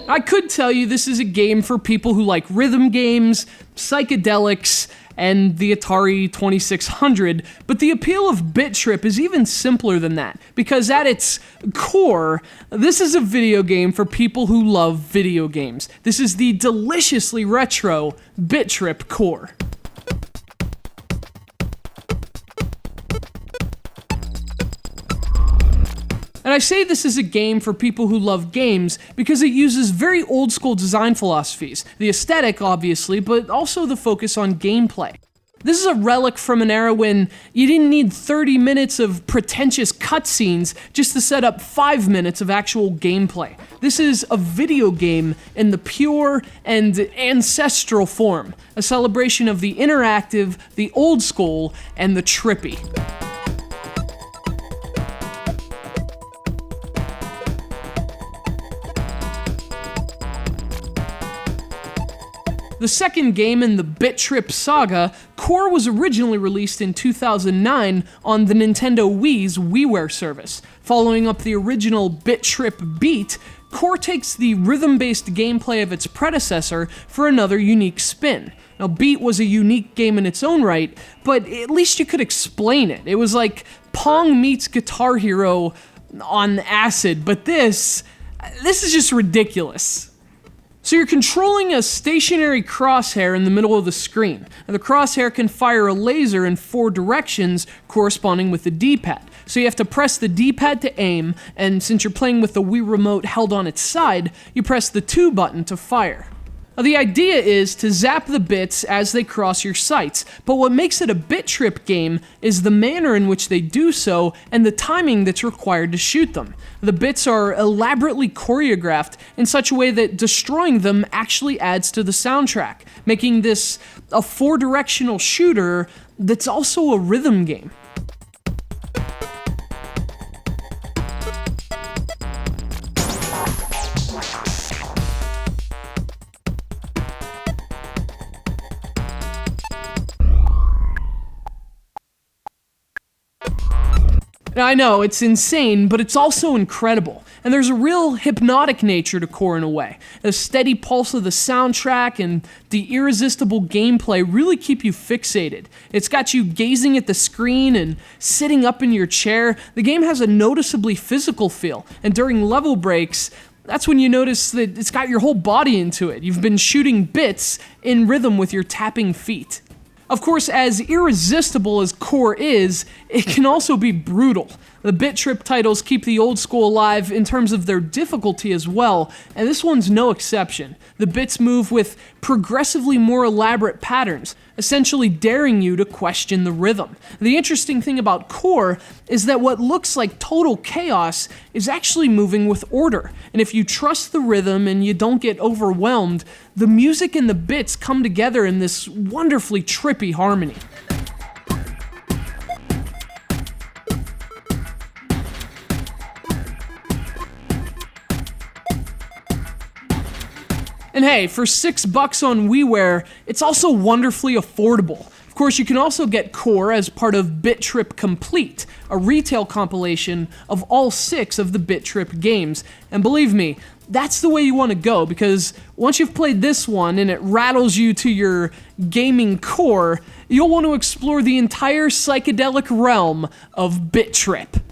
I could tell you this is a game for people who like rhythm games, psychedelics, and the Atari 2600, but the appeal of BIT.TRIP is even simpler than that, because at its core, this is a video game for people who love video games. This is the deliciously retro BIT.TRIP core. And I say this is a game for people who love games because it uses very old school design philosophies. The aesthetic, obviously, but also the focus on gameplay. This is a relic from an era when you didn't need 30 minutes of pretentious cutscenes just to set up 5 minutes of actual gameplay. This is a video game in the pure and ancestral form, a celebration of the interactive, the old school, and the trippy. The second game in the BIT.TRIP saga, Core was originally released in 2009 on the Nintendo Wii's WiiWare service. Following up the original BIT.TRIP Beat, Core takes the rhythm-based gameplay of its predecessor for another unique spin. Now, Beat was a unique game in its own right, but at least you could explain it. It was like Pong meets Guitar Hero on acid, but this is just ridiculous. So you're controlling a stationary crosshair in the middle of the screen. Now, the crosshair can fire a laser in 4 directions corresponding with the D-pad. So you have to press the D-pad to aim, and since you're playing with the Wii Remote held on its side, you press the 2 button to fire. Now, the idea is to zap the bits as they cross your sights, but what makes it a BIT.TRIP game is the manner in which they do so and the timing that's required to shoot them. The bits are elaborately choreographed in such a way that destroying them actually adds to the soundtrack, making this a 4-directional shooter that's also a rhythm game. Now, I know, it's insane, but it's also incredible. And there's a real hypnotic nature to Core in a way. The steady pulse of the soundtrack and the irresistible gameplay really keep you fixated. It's got you gazing at the screen and sitting up in your chair. The game has a noticeably physical feel, and during level breaks, that's when you notice that it's got your whole body into it. You've been shooting bits in rhythm with your tapping feet. Of course, as irresistible as Core is, it can also be brutal. The BIT.TRIP titles keep the old school alive in terms of their difficulty as well, and this one's no exception. The bits move with progressively more elaborate patterns, essentially daring you to question the rhythm. The interesting thing about Core is that what looks like total chaos is actually moving with order, and if you trust the rhythm and you don't get overwhelmed, the music and the bits come together in this wonderfully trippy harmony. And hey, for $6 on WiiWare, it's also wonderfully affordable. Of course, you can also get Core as part of BIT.TRIP Complete, a retail compilation of all 6 of the BIT.TRIP games. And believe me, that's the way you want to go, because once you've played this one and it rattles you to your gaming core, you'll want to explore the entire psychedelic realm of BIT.TRIP.